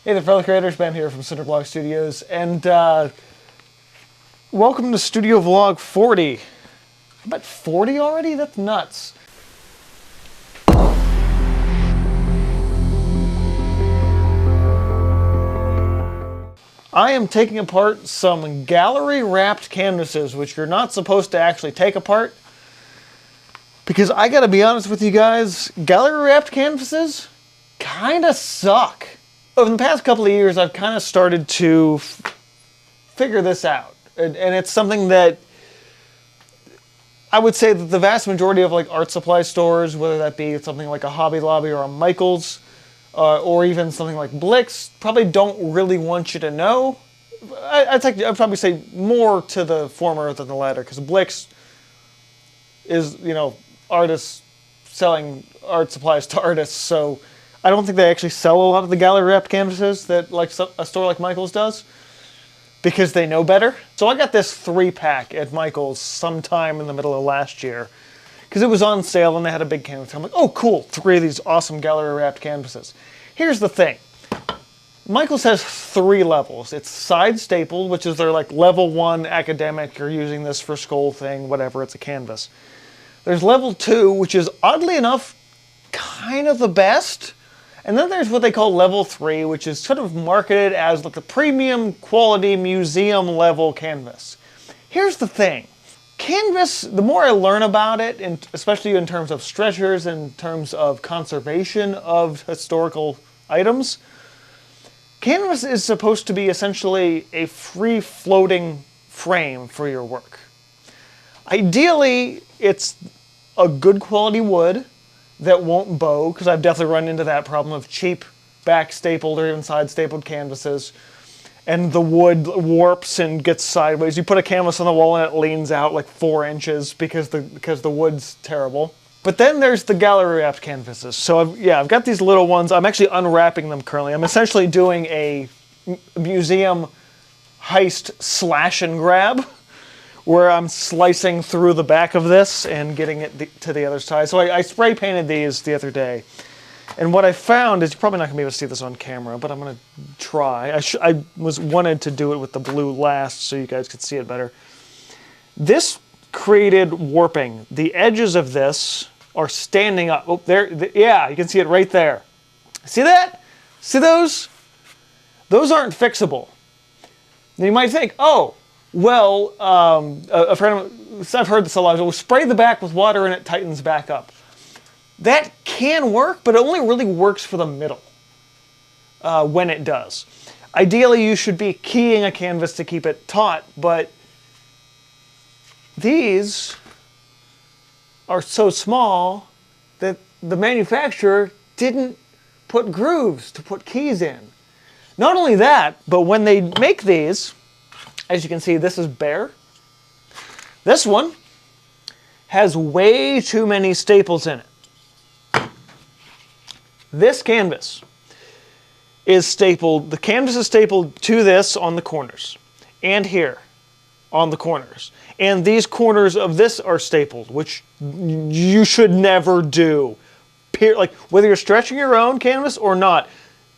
Hey there, fellow creators. Ben here from Cinder Studios, and welcome to Studio Vlog 40. I'm at 40 already? That's nuts. I am taking apart some gallery-wrapped canvases, which you're not supposed to actually take apart. Because I gotta be honest with you guys, gallery-wrapped canvases kinda suck. Over the past couple of years, I've kind of started to figure this out. And it's something that I would say that the vast majority of like art supply stores, whether that be something like a Hobby Lobby or a Michael's, or even something like Blick's, probably don't really want you to know. I'd probably say more to the former than the latter, because Blick's is, you know, artists selling art supplies to artists, so I don't think they actually sell a lot of the gallery-wrapped canvases that like a store like Michael's does, because they know better. So I got this 3-pack at Michael's sometime in the middle of last year, because it was on sale and they had a big canvas. I'm like, oh cool, 3 of these awesome gallery-wrapped canvases. Here's the thing. Michael's has 3 levels. It's side stapled, which is their like level 1 academic, you're using this for school thing, whatever, it's a canvas. There's level 2, which is oddly enough kind of the best. And then there's what they call level 3, which is sort of marketed as like the premium quality museum level canvas. Here's the thing. Canvas, the more I learn about it, and especially in terms of stretchers, in terms of conservation of historical items, canvas is supposed to be essentially a free-floating frame for your work. Ideally, it's a good quality wood that won't bow, because I've definitely run into that problem of cheap back stapled or even side stapled canvases, and the wood warps and gets sideways. You put a canvas on the wall and it leans out like 4 inches because the wood's terrible. But then there's the gallery wrapped canvases. So I've got these little ones. I'm actually unwrapping them currently. I'm essentially doing a museum heist slash and grab, where I'm slicing through the back of this and getting it to the other side. So I spray painted these the other day. And what I found is, you're probably not going to be able to see this on camera, but I'm going to try. I wanted to do it with the blue last so you guys could see it better. This created warping. The edges of this are standing up. Oh, there, yeah, you can see it right there. See that? See those? Those aren't fixable. Now you might think, oh, well, a friend of, I've heard this a lot, we'll spray the back with water and it tightens back up. That can work, but it only really works for the middle when it does. Ideally, you should be keying a canvas to keep it taut, but these are so small that the manufacturer didn't put grooves to put keys in. Not only that, but when they make these, as you can see, this is bare. This one has way too many staples in it. This canvas is stapled, the canvas is stapled to this on the corners, and here on the corners. And these corners of this are stapled, which you should never do. Like, whether you're stretching your own canvas or not,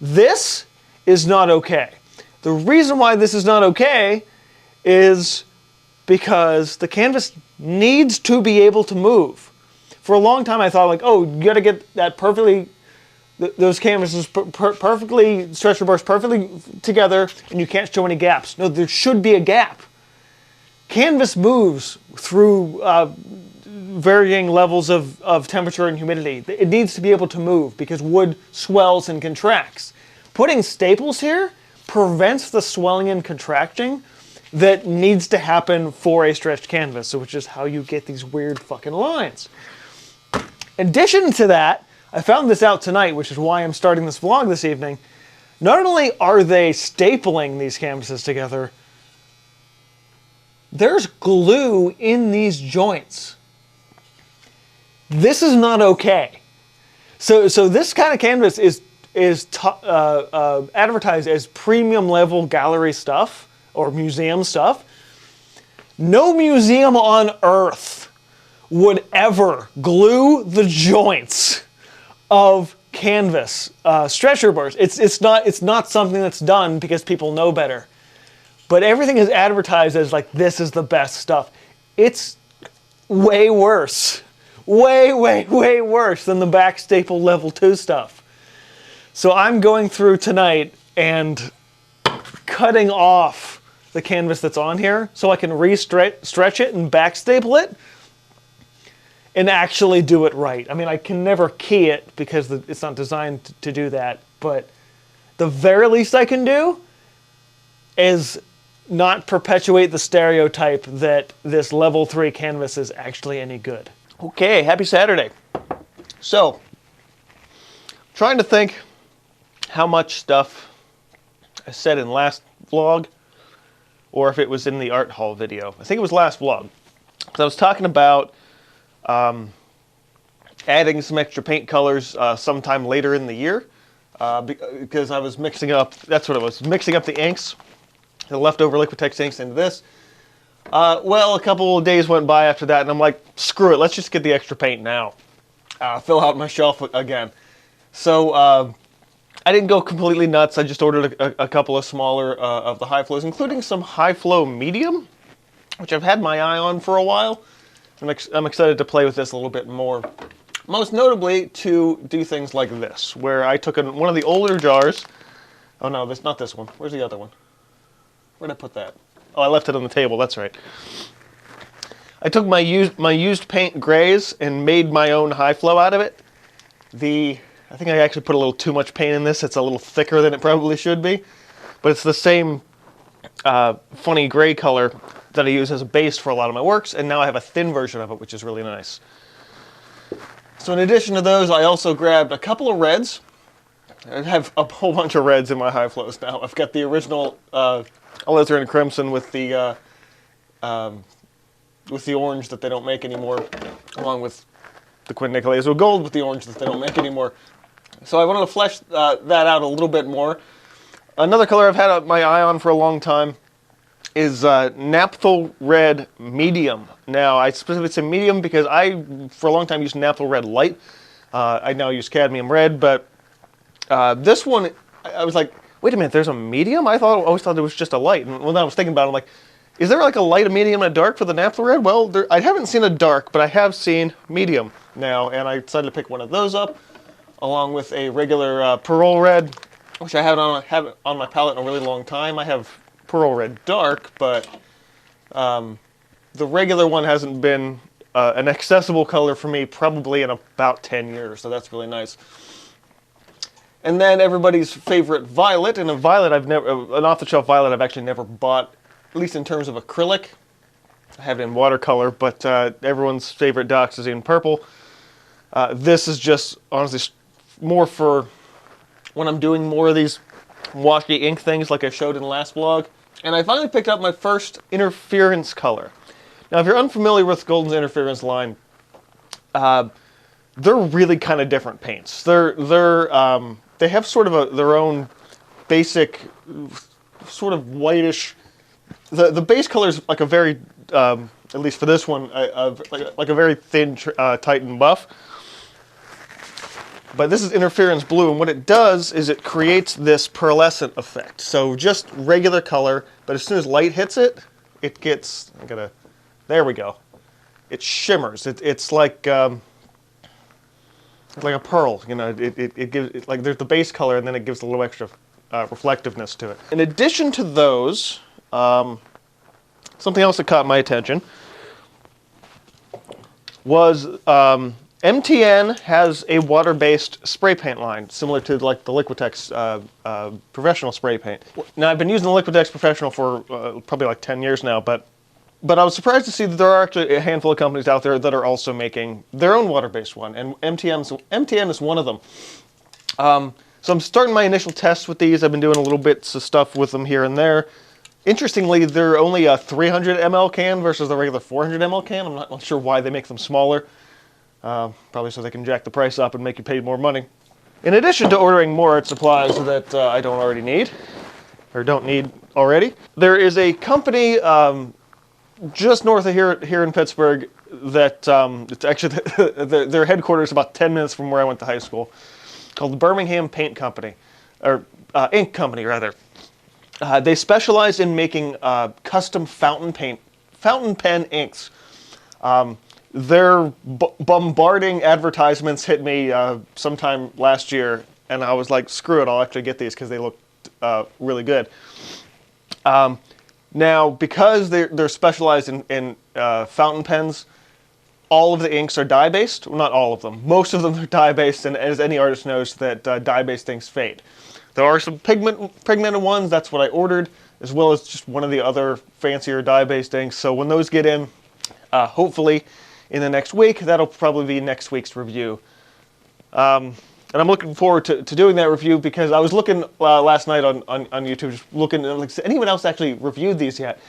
this is not okay. The reason why this is not okay is because the canvas needs to be able to move. For a long time I thought like, oh, you gotta get that perfectly, those canvases perfectly, stretcher bars perfectly together, and you can't show any gaps. No, there should be a gap. Canvas moves through varying levels of temperature and humidity. It needs to be able to move because wood swells and contracts. Putting staples here prevents the swelling and contracting that needs to happen for a stretched canvas, which is how you get these weird fucking lines. In addition to that, I found this out tonight, which is why I'm starting this vlog this evening. Not only are they stapling these canvases together, there's glue in these joints. This is not okay. So this kind of canvas is advertised as premium level gallery stuff or museum stuff. No museum on earth would ever glue the joints of canvas, stretcher bars. It's not something that's done because people know better. But everything is advertised as like, this is the best stuff. It's way worse. Way, way, way worse than the back staple level 2 stuff. So I'm going through tonight and cutting off the canvas that's on here so I can stretch it and back staple it and actually do it right. I mean, I can never key it because it's not designed to do that, but the very least I can do is not perpetuate the stereotype that this level 3 canvas is actually any good. Okay, happy Saturday. So, trying to think how much stuff I said in last vlog, or if it was in the art haul video. I think it was last vlog. Because I was talking about adding some extra paint colors sometime later in the year. Because I was mixing up, that's what it was, mixing up the inks, the leftover Liquitex inks into this. Well, a couple of days went by after that, and I'm like, screw it, let's just get the extra paint now. Fill out my shelf again. So, I didn't go completely nuts. I just ordered a couple of smaller of the high flows, including some high flow medium, which I've had my eye on for a while. I'm excited to play with this a little bit more. Most notably to do things like this, where I took one of the older jars. Oh no, that's not this one. Where's the other one? Where'd I put that? Oh, I left it on the table, that's right. I took my used paint grays and made my own high flow out of it. I think I actually put a little too much paint in this. It's a little thicker than it probably should be. But it's the same funny gray color that I use as a base for a lot of my works, and now I have a thin version of it, which is really nice. So in addition to those, I also grabbed a couple of reds. I have a whole bunch of reds in my high flows now. I've got the original alizarin crimson with the orange that they don't make anymore, along with the Quinn Nicolazo gold with the orange that they don't make anymore. So I wanted to flesh that out a little bit more. Another color I've had my eye on for a long time is Naphthol Red Medium. Now, I specifically say medium because I, for a long time, used Naphthol Red Light. I now use Cadmium Red, but this one, I was like, wait a minute, there's a medium? I always thought it was just a light. And when I was thinking about it, I'm like, is there like a light, a medium, and a dark for the Naphthol Red? Well, I haven't seen a dark, but I have seen medium now, and I decided to pick one of those up, along with a regular Pearl Red, which I haven't on my palette in a really long time. I have Pearl Red Dark, but the regular one hasn't been an accessible color for me probably in about 10 years, so that's really nice. And then everybody's favorite violet, and an off-the-shelf violet I've actually never bought, at least in terms of acrylic. I have it in watercolor, but everyone's favorite Dioxazine Purple. This is just, honestly, more for when I'm doing more of these washy ink things like I showed in the last vlog. And I finally picked up my first interference color. Now, if you're unfamiliar with Golden's interference line, they're really kind of different paints. They have sort of their own basic, sort of whitish. The base color is like a very, at least for this one, like a very thin Titan buff. But this is interference blue, and what it does is it creates this pearlescent effect. So just regular color, but as soon as light hits it, it gets, there we go. It shimmers. It's like a pearl, you know. It gives, like, there's the base color, and then it gives a little extra reflectiveness to it. In addition to those, something else that caught my attention was MTN has a water-based spray paint line, similar to like the Liquitex Professional spray paint. Now, I've been using the Liquitex Professional for probably like 10 years now, but I was surprised to see that there are actually a handful of companies out there that are also making their own water-based one, and MTN is one of them. So I'm starting my initial tests with these. I've been doing a little bits of stuff with them here and there. Interestingly, they're only a 300 ml can versus the regular 400 ml can. I'm not sure why they make them smaller. Probably so they can jack the price up and make you pay more money. In addition to ordering more art supplies that I don't already need, or don't need already, there is a company just north of here in Pittsburgh that it's actually their headquarters about 10 minutes from where I went to high school. called the Birmingham Paint Company, or Ink Company rather. They specialize in making custom fountain pen inks. Their bombarding advertisements hit me sometime last year, and I was like, screw it, I'll actually get these because they look really good. Now, because they're specialized in fountain pens, all of the inks are dye-based. Well, not all of them. Most of them are dye-based, and as any artist knows, that dye-based inks fade. There are some pigmented ones, that's what I ordered, as well as just one of the other fancier dye-based inks. So when those get in, hopefully in the next week, that'll probably be next week's review. And I'm looking forward to doing that review because I was looking last night on YouTube, just looking, like, has anyone else actually reviewed these yet?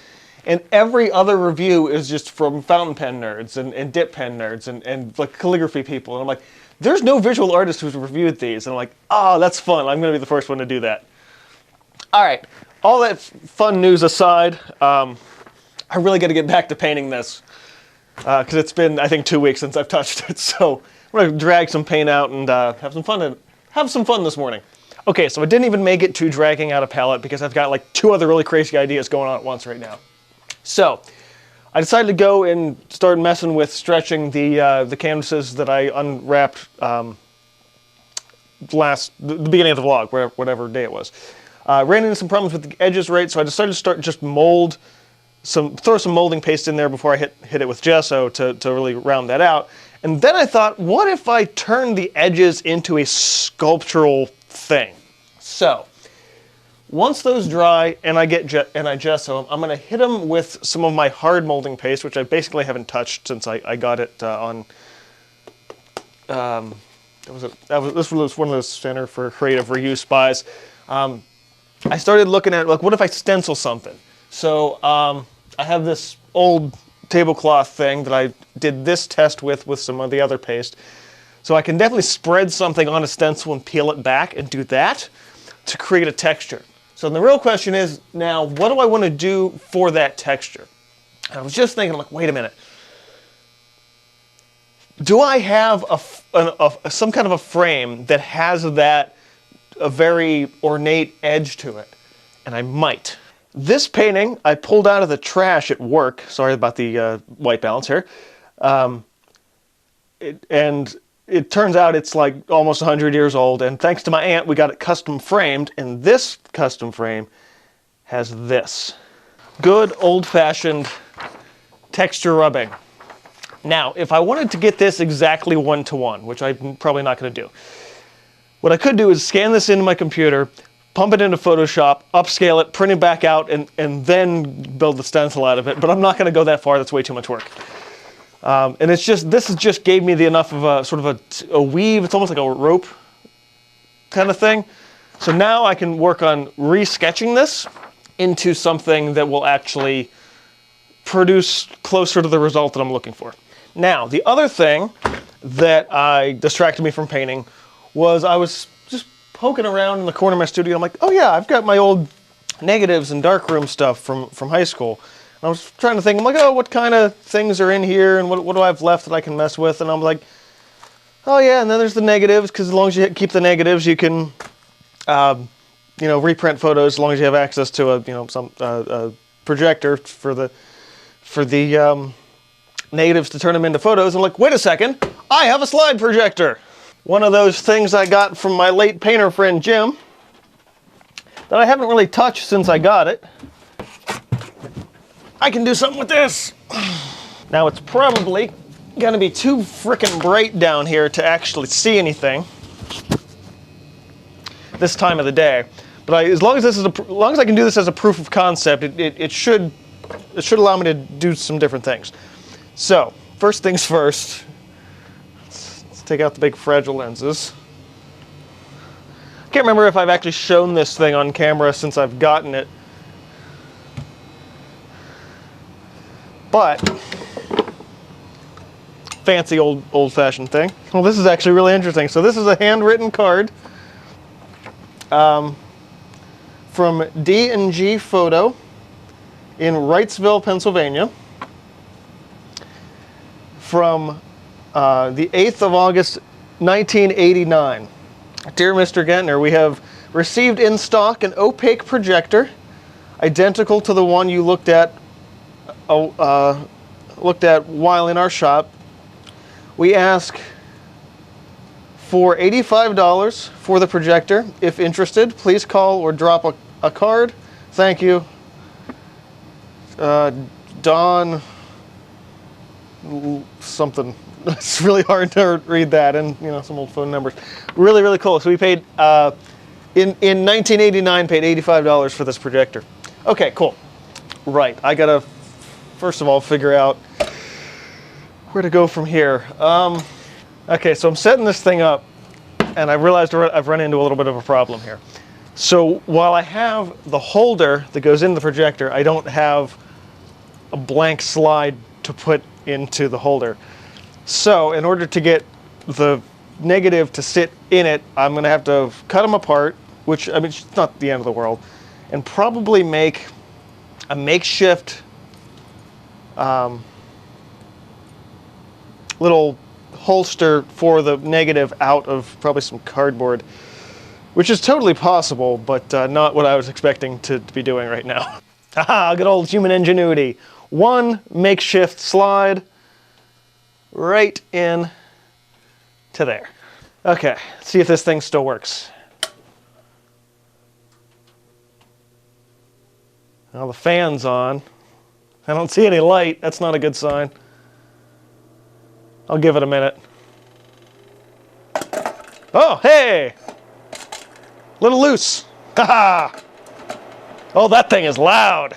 And every other review is just from fountain pen nerds and dip pen nerds and like calligraphy people. And I'm like, there's no visual artist who's reviewed these. And I'm like, oh, that's fun. I'm going to be the first one to do that. All right. All that fun news aside, I really got to get back to painting this. Because it's been, I think, 2 weeks since I've touched it. So I'm going to drag some paint out and have some fun this morning. Okay, so I didn't even make it to dragging out a palette because I've got like 2 other really crazy ideas going on at once right now. So I decided to go and start messing with stretching the canvases that I unwrapped the beginning of the vlog, whatever day it was. Ran into some problems with the edges, right? So I decided to start just throw some molding paste in there before I hit it with gesso to really round that out. And then I thought, what if I turn the edges into a sculptural thing? So once those dry and I gesso them, I'm going to hit them with some of my hard molding paste, which I basically haven't touched since I got it on. This was one of those Center for Creative Reuse buys. I started looking at, like, what if I stencil something? So I have this old tablecloth thing that I did this test with some of the other paste. So I can definitely spread something on a stencil and peel it back and do that to create a texture. So the real question is now, what do I want to do for that texture? And I was just thinking, like, wait a minute. Do I have some kind of a frame that has a very ornate edge to it? And I might. This painting I pulled out of the trash at work. Sorry about the white balance here. And it turns out it's like almost 100 years old. And thanks to my aunt, we got it custom framed. And this custom frame has this. Good old-fashioned texture rubbing. Now, if I wanted to get this exactly 1-to-1, which I'm probably not going to do, what I could do is scan this into my computer, pump it into Photoshop, upscale it, print it back out, and then build the stencil out of it. But I'm not going to go that far. That's way too much work. And this just gave me enough of a sort of a weave. It's almost like a rope kind of thing. So now I can work on re-sketching this into something that will actually produce closer to the result that I'm looking for. Now, the other thing that distracted me from painting was I was just poking around in the corner of my studio. I'm like, oh yeah, I've got my old negatives and darkroom stuff from high school. And I was trying to think, I'm like, oh, what kind of things are in here and what do I have left that I can mess with? And I'm like, oh yeah, and then there's the negatives, because as long as you keep the negatives, you can, reprint photos as long as you have access to a projector for the negatives to turn them into photos. I'm like, wait a second, I have a slide projector. One of those things I got from my late painter friend Jim that I haven't really touched since I got it. I can do something with this. Now it's probably gonna be too frickin' bright down here to actually see anything this time of the day. But as long as I can do this as a proof of concept, it should allow me to do some different things. So first things first. Let's take out the big fragile lenses. I can't remember if I've actually shown this thing on camera since I've gotten it. But fancy old-fashioned thing. Well, this is actually really interesting. So this is a handwritten card from D&G Photo in Wrightsville, Pennsylvania, from the 8th of August, 1989. Dear Mr. Gentner, we have received in stock an opaque projector, identical to the one you looked at while in our shop. We ask for $85 for the projector. If interested, please call or drop a card. Thank you. Don something. It's really hard to read that, and you know, some old phone numbers. Really, really cool. So we paid in 1989 paid $85 for this projector. Okay, cool. Right, I gotta first of all figure out where to go from here. Okay, so I'm setting this thing up, and I realized I've run into a little bit of a problem here. So while I have the holder that goes in the projector, I don't have a blank slide to put into the holder. So in order to get the negative to sit in it, I'm going to have to cut them apart, which, I mean, it's not the end of the world, and probably make a makeshift little holster for the negative out of probably some cardboard, which is totally possible, but not what I was expecting to be doing right now. Haha, good old human ingenuity. One makeshift slide right in to there. Okay, let's see if this thing still works. Now the fan's on. I don't see any light. That's not a good sign. I'll give it a minute. Oh, hey! A little loose. Haha! Oh, that thing is loud.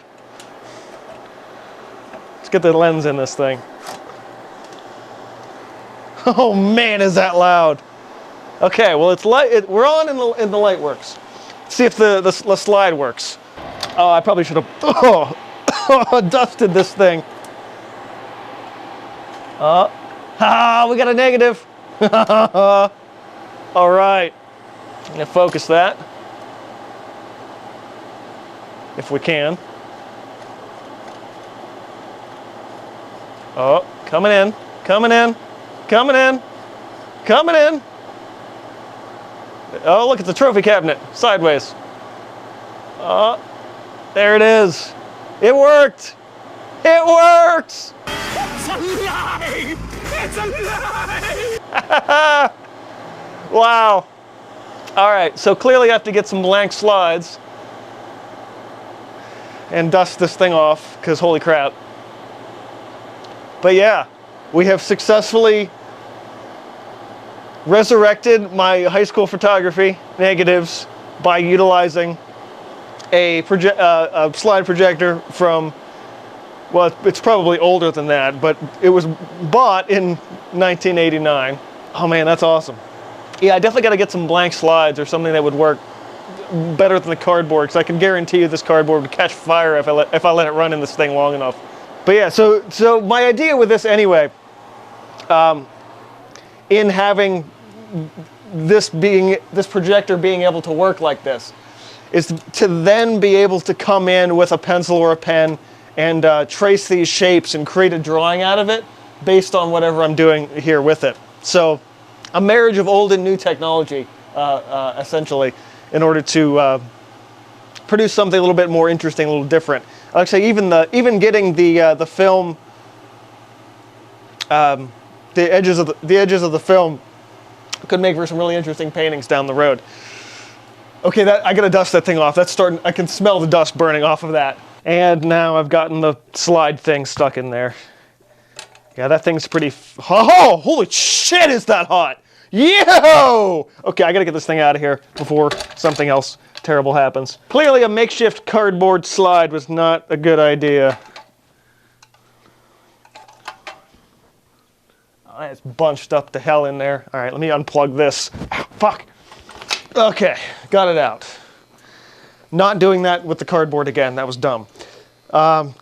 Let's get the lens in this thing. Oh man, is that loud. Okay, well it's light. We're on and the light works. Let's see if the slide works. Oh, I probably should have dusted this thing. We got a negative. All right, I'm gonna focus that if we can. Oh, coming in, coming in, coming in, coming in. Oh, look, it's a trophy cabinet, sideways. Oh, there it is. It worked. It works. It's alive. It's alive. Wow. All right, so clearly I have to get some blank slides and dust this thing off, because holy crap. But yeah, we have successfully resurrected my high school photography negatives by utilizing a slide projector from, well, it's probably older than that, but it was bought in 1989. Oh man, that's awesome. Yeah, I definitely got to get some blank slides or something that would work better than the cardboard, because I can guarantee you this cardboard would catch fire if I let it run in this thing long enough. But yeah, so my idea with this anyway, in having this projector being able to work like this, is to then be able to come in with a pencil or a pen and trace these shapes and create a drawing out of it based on whatever I'm doing here with it. So a marriage of old and new technology, essentially, in order to produce something a little bit more interesting, a little different. Like I say, even getting the film, the edges of the film could make for some really interesting paintings down the road. Okay, I gotta dust that thing off. That's starting. I can smell the dust burning off of that. And now I've gotten the slide thing stuck in there. Yeah, that thing's pretty. Oh, holy shit! Is that hot? Yo! Okay, I gotta get this thing out of here before something else terrible happens. Clearly, a makeshift cardboard slide was not a good idea. Oh, it's bunched up to hell in there. All right, let me unplug this. Ow, fuck. Okay, got it out. Not doing that with the cardboard again. That was dumb.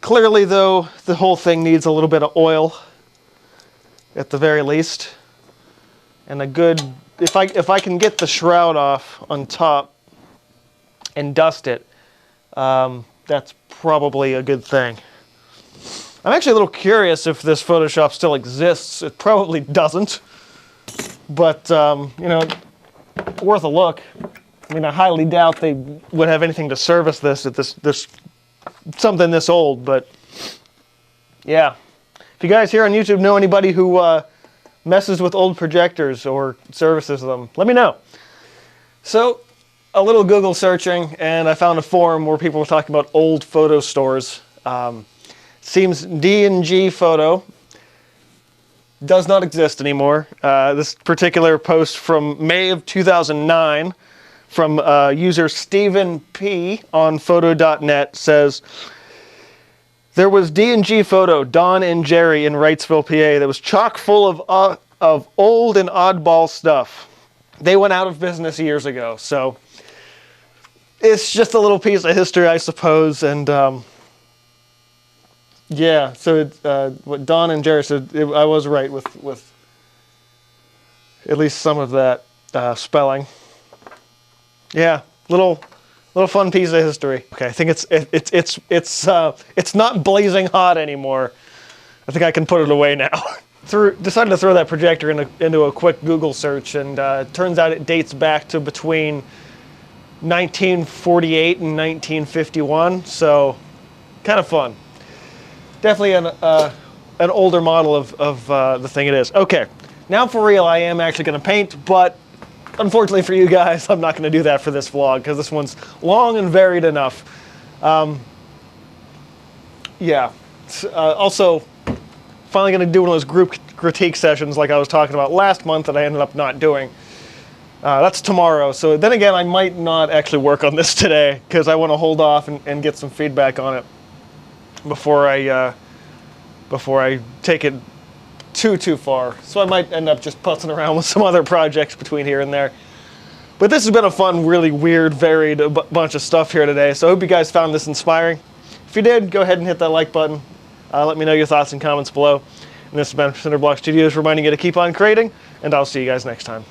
Clearly, though, the whole thing needs a little bit of oil, at the very least, and a good. If I can get the shroud off on top and dust it, that's probably a good thing. I'm actually a little curious if this Photoshop still exists. It probably doesn't, but you know, worth a look. I mean, I highly doubt they would have anything to service this at this something this old, but yeah. If you guys here on YouTube know anybody who messes with old projectors or services them, let me know. So, a little Google searching, and I found a forum where people were talking about old photo stores. Seems D&G Photo does not exist anymore. This particular post from May of 2009 from user Stephen P on photo.net says, there was D&G Photo, Don and Jerry in Wrightsville, PA, that was chock full of old and oddball stuff. They went out of business years ago, so it's just a little piece of history, I suppose, and yeah, so what Don and Jerry said, I was right with at least some of that spelling. Yeah, little fun piece of history. Okay, I think it's not blazing hot anymore. I think I can put it away now. Decided to throw that projector into a quick Google search, and it turns out it dates back to between 1948 and 1951. So, kind of fun. Definitely an older model of the thing it is. Okay, now for real, I am actually going to paint, but unfortunately for you guys, I'm not going to do that for this vlog because this one's long and varied enough. Yeah. Also, finally going to do one of those group critique sessions like I was talking about last month that I ended up not doing. That's tomorrow. So then again, I might not actually work on this today because I want to hold off and get some feedback on it before I take it too far. So I might end up just putzing around with some other projects between here and there. But this has been a fun, really weird, varied bunch of stuff here today. So I hope you guys found this inspiring. If you did, go ahead and hit that like button. Let me know your thoughts and comments below. And this has been Cinder Studios reminding you to keep on creating, and I'll see you guys next time.